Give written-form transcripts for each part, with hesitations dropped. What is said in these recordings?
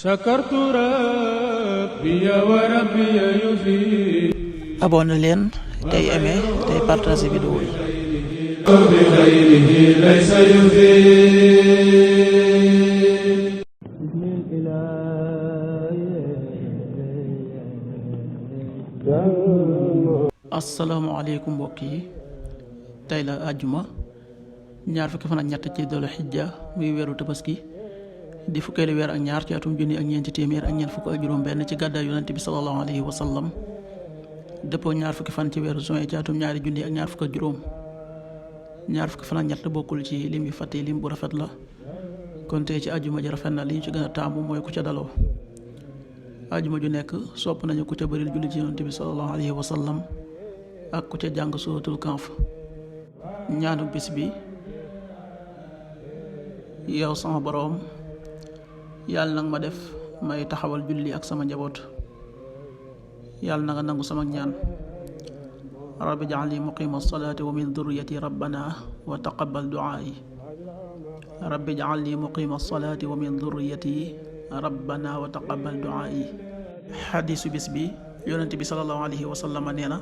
sakartu rabbi wa rabbi yufi. abonné leen tey aimé tey partagé vidéo yi. bi xayrihi laysa yufi. asalaamaaleykum mbokk yi, tey la àjjuma ñaar fukki fan ak ñett ci dolu xijja muy weeru tabaski di fukkeelu weer ak ñaar ci atum junni ak ñeenti téeméer ak ñeent fukk ak juróom benn ci gàddaay yonent bi sallallahu alayhi wa sallam dëppoo ñaar fukki fan ci weeru juin ci atum ñaari junni ak ñaar fukk ak juróom. ñaar fukki fan ak ñett bokkul ci lim yu fàtte lim bu rafet la, kon tey ci àjjuma ji rafet na li ñu ci gën a taamu mooy ku ca daloo. àjjuma ju nekk sopp nañu ku ca bëril julli ci yonent bi sallallahu alayhi wa sallam ak ku ca jàng suuratul Kahf. ñaanu bis bi: yow sama boroom, yàlla nag ma def may taxawal julli ak sama njaboot, yàlla na nga nangu sama ñaan. rabbi ja'alni muqima salaati wa min durriyati rabbana wa taqabbal du'aa'i. rabbi ja'alni muqima salaati wa min durriyati rabbana wa taqabbal du'aa'i. xadiisu bis bi: yonent bi sallallahu alayhi wa sallam nee na,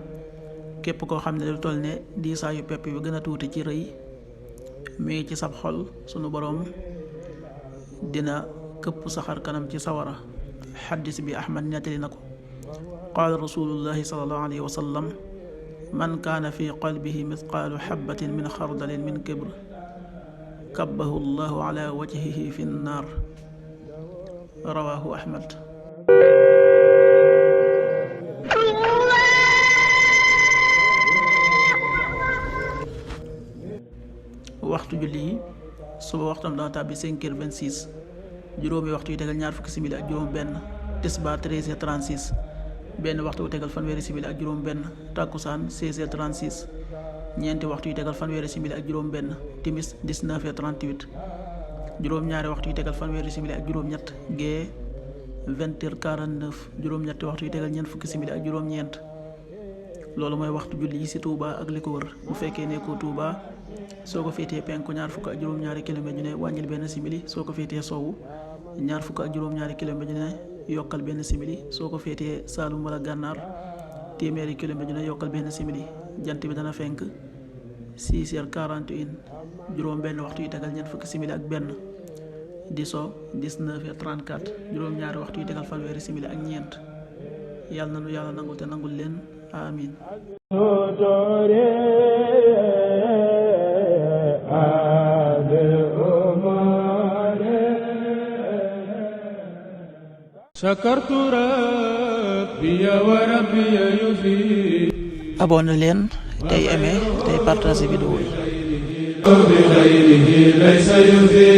képp koo xam ne lu toll ne diisaayu pepp bi gën a tuuti ci rëy mi ngi ci sab xol, sunu boroom dina këpp saxar kanam ci sawara. xadiis bi Ahmad nettali na ko. qaala rasulullahi sallallahu alayhi wa sallam: man kaana fi qalbihi mithqaalu xabbatin min xardalin min kibr kabbahu llahu ala wajhihi fi nnaar. rawaahu Ahmad. waxtu julli yi: suba waxtam dana tàbbi 5h26, juróomi waxtu yu tegal ñaar fukki simili ak juróom benn. tisbaar 13h36, benn waxtu yu tegal fanweeri simili ak juróom benn. takkusaan 16h36, ñeenti waxtu yu tegal fanweeri simili ak juróom benn. timis 19h38, juróom ñaari waxtu yu tegal fanweeri simili ak juróom ñett. gee 20h49, juróom ñetti waxtu yu tegal ñeent fukki simili ak juróom ñeent. loolu mooy waxtu julli yi ci Touba ak li ko wër. bu fekkee nekkoo Touba, soo ko féetee penku ñaar fukk ak juróom-ñaari kilomètre ju ne wàññil benn simili. soo ko féetee sowwu ñaar fukk ak juróom-ñaari kilomètre ju ne yokkal benn simili. soo ko féetee Saalum wala Gànnaar, téeméeri kilomètre ju ne yokkal benn simili. jant bi dana fenk 6h41, juróom benn waxtu yu tegal ñeent fukki simili ak benn. di so 19h34, juróom-ñaari waxtu yu tegal fanweeri simili ak ñeent. yàlla na nu yàlla nangul te nangul leen, amin. sakartu rabbi wa rabbi yufi. abonné leen tey aimé tey partagé vidéo yi. bi xayrihi laysa yufi.